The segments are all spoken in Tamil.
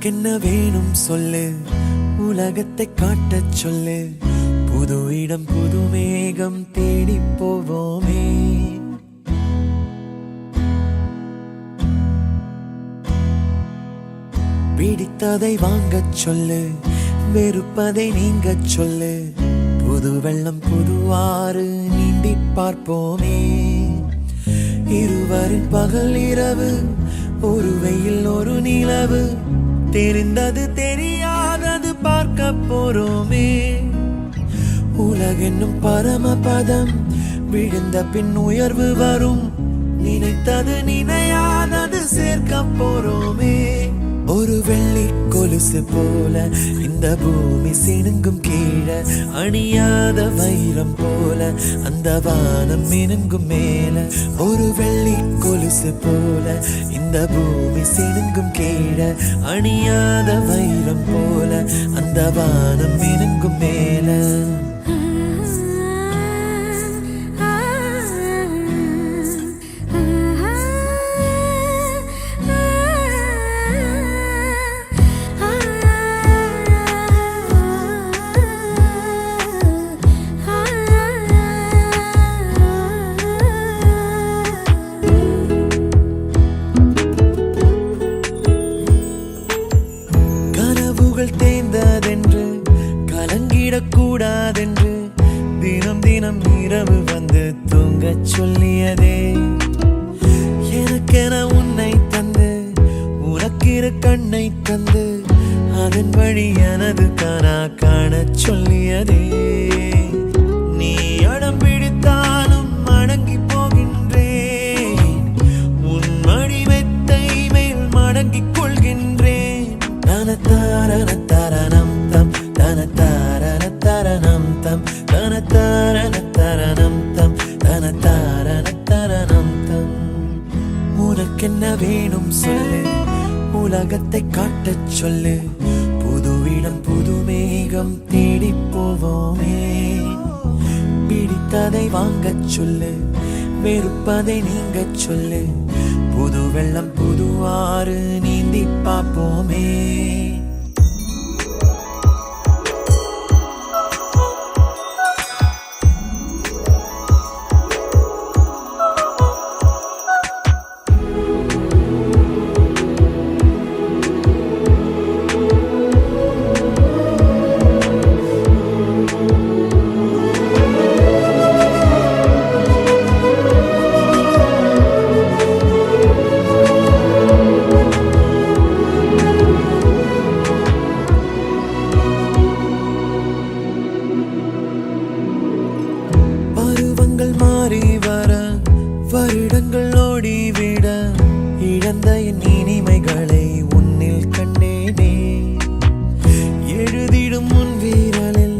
உனக்கென்ன வேணும் சொல்லு, உலகத்தை காட்டச் சொல்லு. புது இடம் புது மேகம் தேடி போவோமே. பிடித்ததை வாங்கச் சொல்லு, வெறுப்பதை நீங்கச் சொல்லு. புது வெள்ளம் புது ஆறு நீந்தி பார்ப்போமே. இருவரின் பகல் இரவு, ஒரு வெயில் ஒரு நிலவு. தெரிந்தது தெரியாதது பார்க்க போறோமே. உலகென்னும் பரமபதம், விழுந்த பின் உயர்வு வரும். நினைத்தது நினையாதது சேர்க்க போறோமே. ஒரு வெள்ளி கொலுசு போல இந்த பூமி சினுங்கும் கீழே, அணியாத வைரம் போல அந்த வானம் மினுங்கும் மேல. ஒரு வெள்ளி கொலுசு போல இந்த பூமி சினுங்கும் கீழே, அணியாத வைரம் போல அந்த வானம் மினுங்கும் மேல. தேர்ந்ததென்று கலங்கிடக்கூடாதென்று தினம் தினம் இரவு வந்து தூங்கச் சொல்லியதே. எனக்கென உன்னை தந்து உனக்கிரு கண்ணை தந்து, அதன் வழி எனது கனா காணச் சொல்லியதே. நீ அடம் பிடித்தாலும் அடங்கி போகின்றேன், உன் மடி மெத்தை மேல் மடங்கிக் கொள்கின்றேன். தனத்தாரண தரணம் தம், தனத்தாரண தரணம் தம், தனத்தாரண தரணம் தம், தனத்தாரண தரணம் தம். உனக்கென்ன வேணும் சொல்லு, உலகத்தை காட்டச் சொல்லு. புது இடம் புது மேகம் தேடி போவோமே. பிடித்ததை வாங்கச் சொல்லு, வெறுப்பதை நீங்கச் சொல்லு. புது வெள்ளம் புது ஆறு நீந்தி பார்ப்போமே. மாறி வர வருடங்கள் ஓடிவிட, இழந்த என் இனிமைகளை உன்னில் கண்டேனே. எழுதிடும் உன் வீரலில்,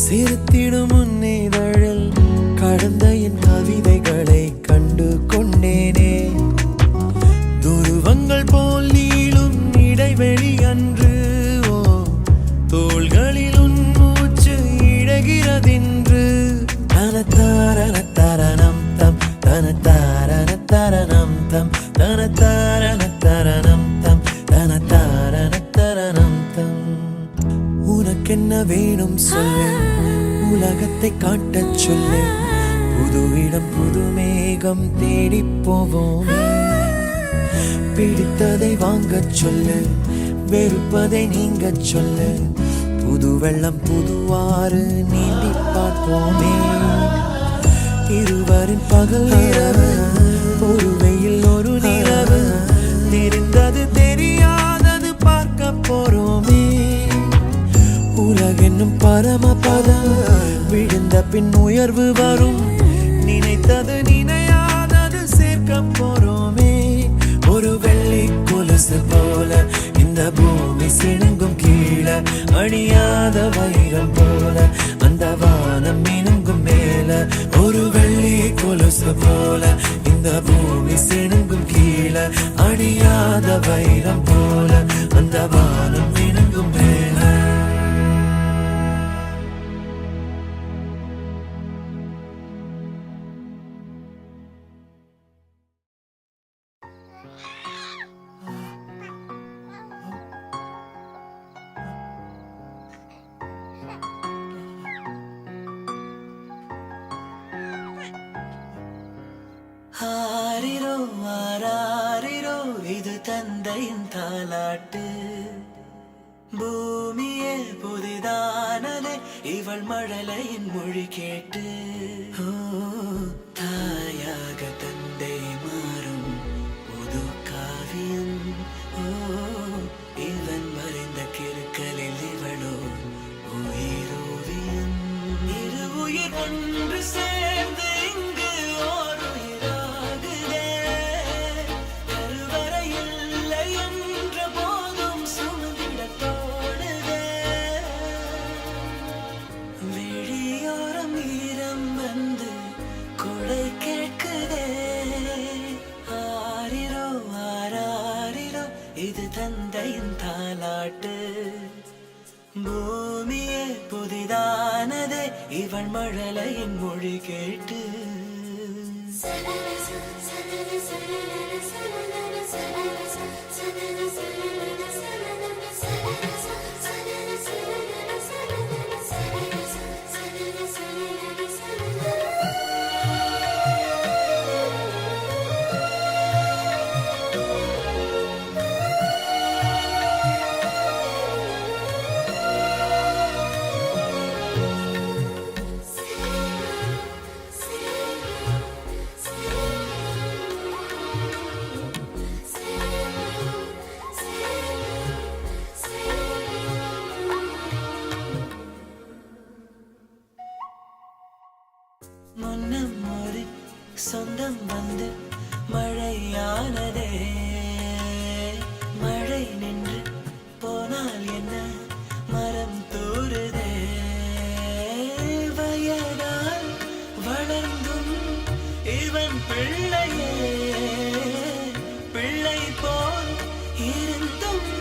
சிரித்திடும் உன் இதழில், கடந்த என் கவிதைகளை கண்டு கொண்டேனே. துருவங்கள் போல் நீளும் இடைவெளி அன்று, ஓ தோள்களில் உன் மூச்சு இழகிறதென்று. தனத்தாரண தரணம் தம், தனத்தாரண தரணம் தம், தனத்தாரண தரணம் தம், தனத்தாரண தரணம் தம். உனக்கென்ன வேணும் சொல்லு, உலகத்தை காட்டச் சொல்லு. புது இடம் புது மேகம் தேடி போவோமே. பிடித்ததை வாங்கச் சொல்லு, வெறுப்பதை நீங்கச் சொல்லு. புது வெள்ளம் புது ஆறு நீந்தி பார்ப்போமே. இருவரின் பகல் இரவு, ஒரு வெயில் ஒரு நிலவு. தெரிந்தது தெரியாதது பார்க்க போறோமே. உலகென்னும் பரமபதம், விழுந்த பின் உயர்வு வரும். நினைத்தது நினையாதது சேர்க்க போறோமே. ஒரு வெள்ளி கொலுசு போல இந்த பூமி சினுங்கும் கீழே, அணியாத வைரம் போல அந்த வானம் மினுங்கும் மேல. ஒரு வெள்ளி கொலுசு போல இந்த பூமி சினுங்கும் கீழே, அணியாத வைரம் போல அந்த வானம் மினுங்கும் மேல. இது தந்தையின் தாலாட்டு. பூமியே புதிதானதே இவள் மழலையின் மொழி கேட்டு. ஓ, தாயாக தந்தை மாறும் புது காவியம். ஓ, இவன் மறைந்த கிருக்கலில் இவளோ உயிரோவியம். இரு உயிர் ஒன்று சேர்ந்து இங்கு ஓர் உயிராகுதே. கருவறை இல்லை என்ற போதும் சுமந்திட தோணுதே. விழியோரம் ஈரம் வந்து கொடை கேட்குதே. ஆரிரோ ஆராரிரோ இது தந்தையின் தாலாட்டு. பூமியே புதிதானதே இவள் மழலையின் மொழி கேட்டு. முன்னம் ஒரு சொந்தம் வந்து மழையானதே. மழை நின்று போனால் என்ன மரம் தூறுதே. வயதால் வளர்ந்தும் இவன் பிள்ளையே. பிள்ளை போல் இருந்தும்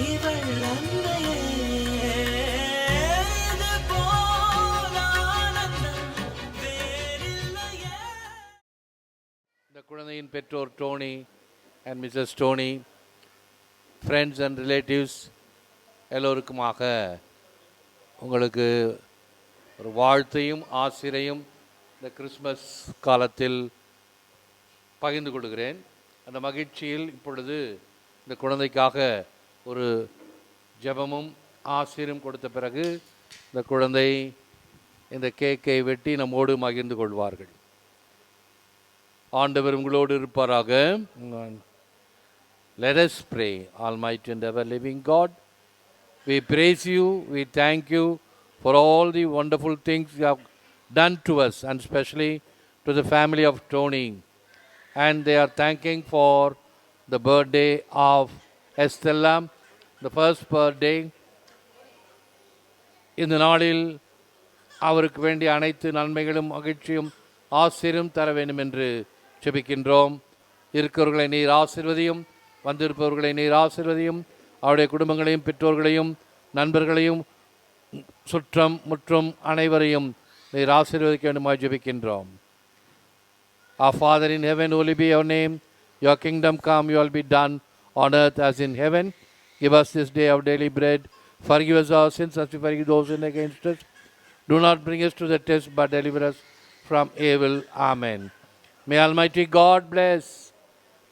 இவள் அன்னையே. இந்த குழந்தையின் பெற்றோர் Tony and Mrs Tony, friends and relatives எல்லோருக்குமாக உங்களுக்கு ஒரு வாழ்த்தையும் ஆசிரையும் இந்த கிறிஸ்மஸ் காலத்தில் பகிர்ந்து கொள்கிறேன். அந்த மகிழ்ச்சியில் இப்பொழுது இந்த குழந்தைக்காக ஒரு ஜெபமும் ஆசிரும் கொடுத்த பிறகு இந்த குழந்தை இந்த கேக்கை வெட்டி நம்மோடு மகிழ்ந்து கொள்வார்கள். ஆண்டவர் உங்களோடு இருப்பாராக. Let us pray. Almighty and ever living God, we praise you, we thank you for all the wonderful things you have done to us, and especially to the family of Tony. And they are thanking for the birthday of Estella, the first birthday. இந்த நாளில் அவருக்கு வேண்டிய அனைத்து நன்மைகளும் மகிழ்ச்சியும் ஆசீரும் தர வேண்டும் என்று ஜெபிக்கின்றோம். இருக்கிறவர்களை நீர் ஆசீர்வதியும், வந்திருப்பவர்களை நீர் ஆசீர்வதியும், அவருடைய குடும்பங்களையும் பெற்றோர்களையும் நண்பர்களையும் சுற்றம் முற்றும் அனைவரையும் நீர் ஆசீர்வதிக்க வேண்டுமாய் ஜெபிக்கின்றோம். Our Father in heaven, holy be your name. Your kingdom come, your will be done on earth as in heaven. Give us this day our daily bread. Forgive us our sins as we forgive those who sin against us. Do not bring us to the test, but deliver us from evil. Amen. May Almighty God bless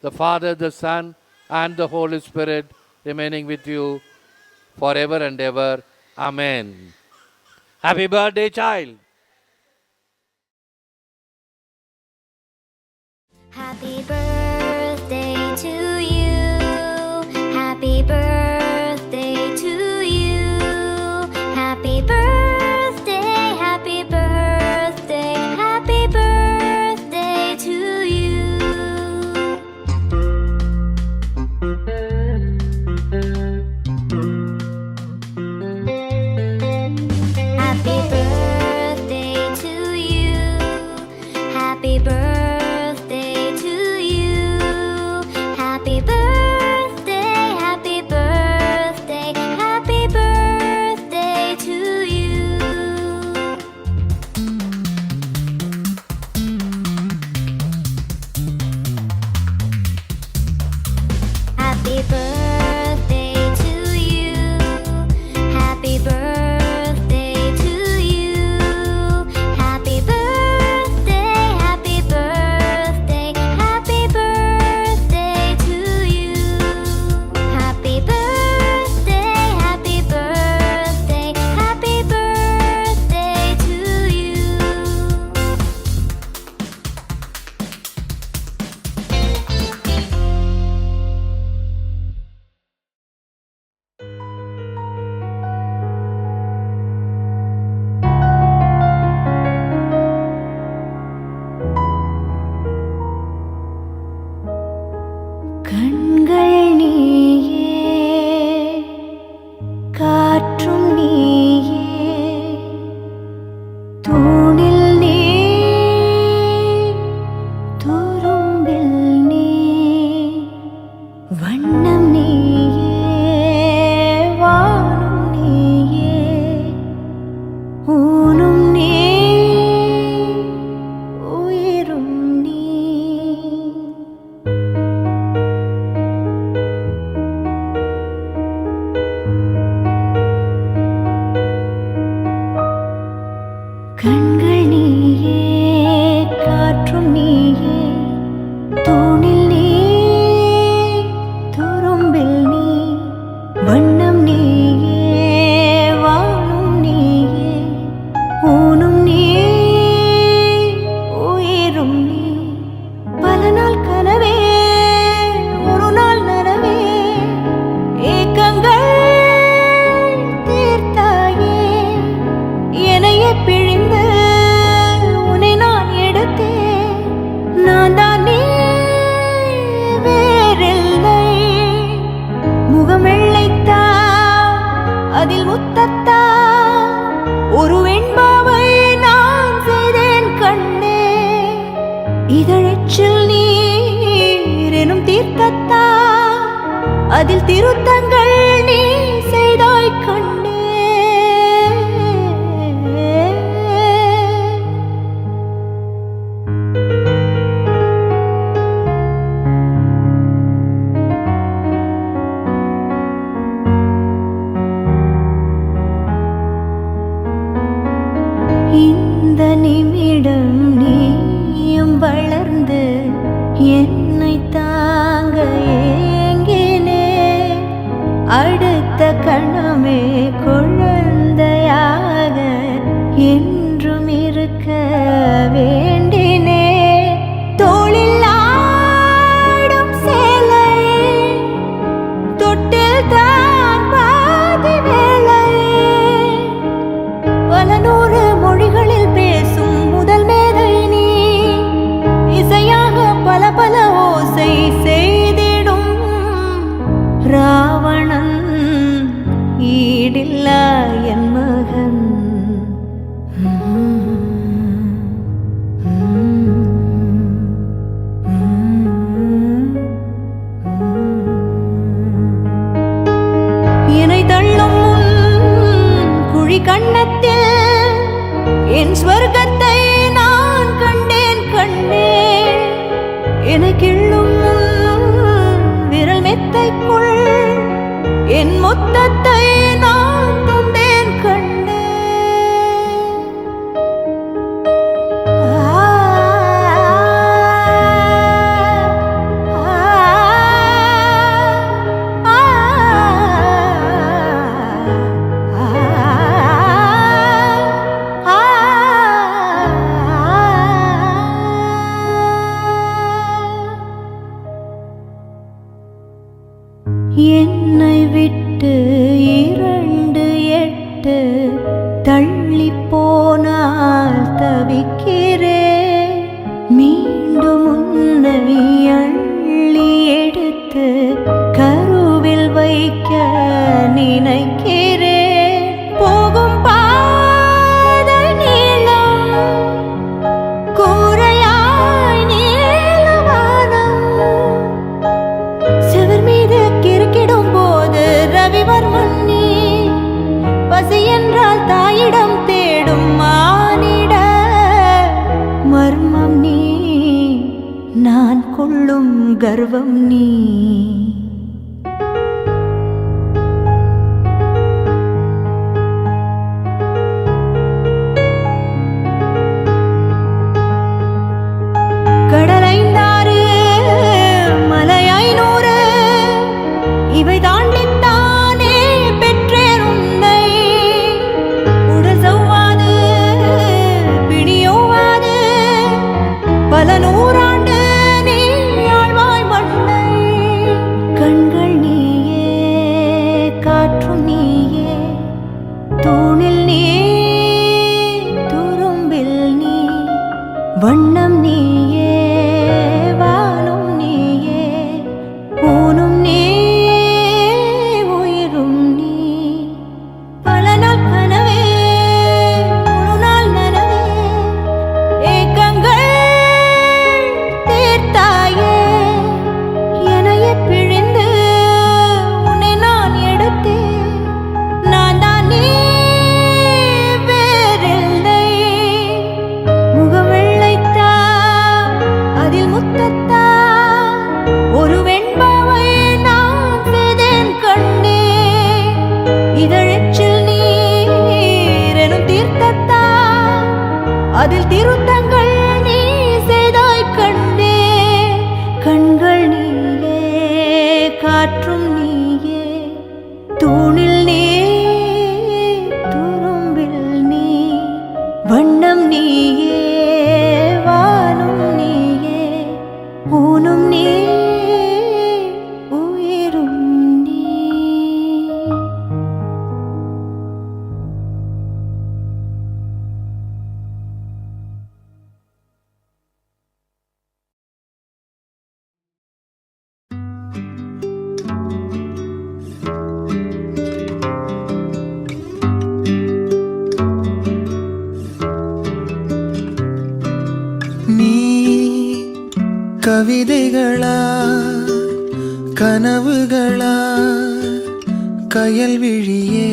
the Father, the Son, and the Holy Spirit, remaining with you forever and ever. Amen. Happy birthday, child. Happy birthday to you. Happy birthday to you. Happy birthday, happy birthday, happy birthday to you. Happy birthday அதில் முத்தத்தா ஒரு வெண்பாவை நான் செய்தேன் கண்ணே. இதழச்சில் நீர் எனும் தீர்த்தத்தா அதில் திருத்தங்கள் நீ செய்தாய் கண்ணே. இந்த நிமிடம் நீயும் வளர்ந்து என்னை தாங்க ஏங்கினே. அடுத்த கணமே குழந்தையாக என்றும் இருக்க வேண்டினே. தோளில் ஆடும் சேலை தொட்டில் தான் பாதி வேலை. பல நூறு மொழிகளில் பேசும் முதல் மேதை நீ. இசையாக பல பல ஓசை செய்திடும் ராவணன் ஈடில்லா என் மகன். என்னை தள்ளும் குழி கண்ணத்தில் என் ஸ்வர்க்கத்தை நான் கண்டேன் கண்ணே. எனக்கிள்ளும் விரல் மெத்தைக்குள் என் மொத்தத்தை நான் தந்தேன் கண்ணே. என்னை விட்டு 2 தள்ளி போனால் தவிக்கிறேன். மீண்டும் உன்னை அள்ளி எடுத்து கருவில் வைக்க நினைக்கிறேன். போகும் பாதை நீளம் கூரையாய் நீளவானம். செவர் மீது கிறுக்கிடும் போது ரவிவர்மன் நீ. பசி என்றால் தாயிடம் தேடும் மானிட மர்மம் நீ. நான் கொள்ளும் கர்வம் நீ. கடலைந்தாறு மலை 500 இவை தாண்டித்தானே பெற்றேன் உன்னை. உடல் சவ்வாது பிணியோவாது பல நூறாண்டு நீ ஆழ்வாய் மண்ணை. கண்கள் நீயே காற்றும் நீயே தூணில் நீ துரும்பில் நீ. வண்ணம் நீயே வானும் நீயே ஊனும் நீ உயிரும் நீ. பல நாள் கனவே முழு நாள் நனவே ஏக்கங்கள் தீர்த்தாயே. என்னையே பிழிந்து உன்னை நான் எடுத்தேன். நான் தான் நீ வேறில்லை. முகம் வெள்ளைத்தா அதில் முத்தத்தா ஒரு வெண்பாவை நான் செய்தேன் கண்ணே. இதழச்சில் நீர் எனும் தீர்த்தத்தா அதில் திருத்தங்கள் நீ செய்தாய் கண்ணே. கண்கள் நீயே காற்றும் நீயே தூணில் நீ துரும்பில் நீ. வண்ணம் நீயே வானும் நீயே ஊனும் நீ உயிரும் நீ. கவிதைகளா கனவுகளா கயல்விழியே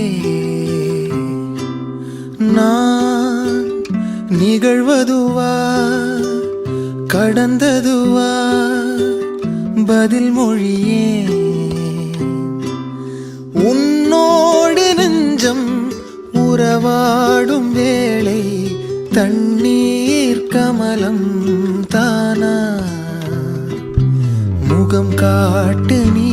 நான் நிகழ்வதுவா கடந்ததுவா பதில் மொழியே உன்னோடு நெஞ்சம் உறவாடும் வேளை தண்ணீர் கமலம் தானா முகம் காட்டு நீ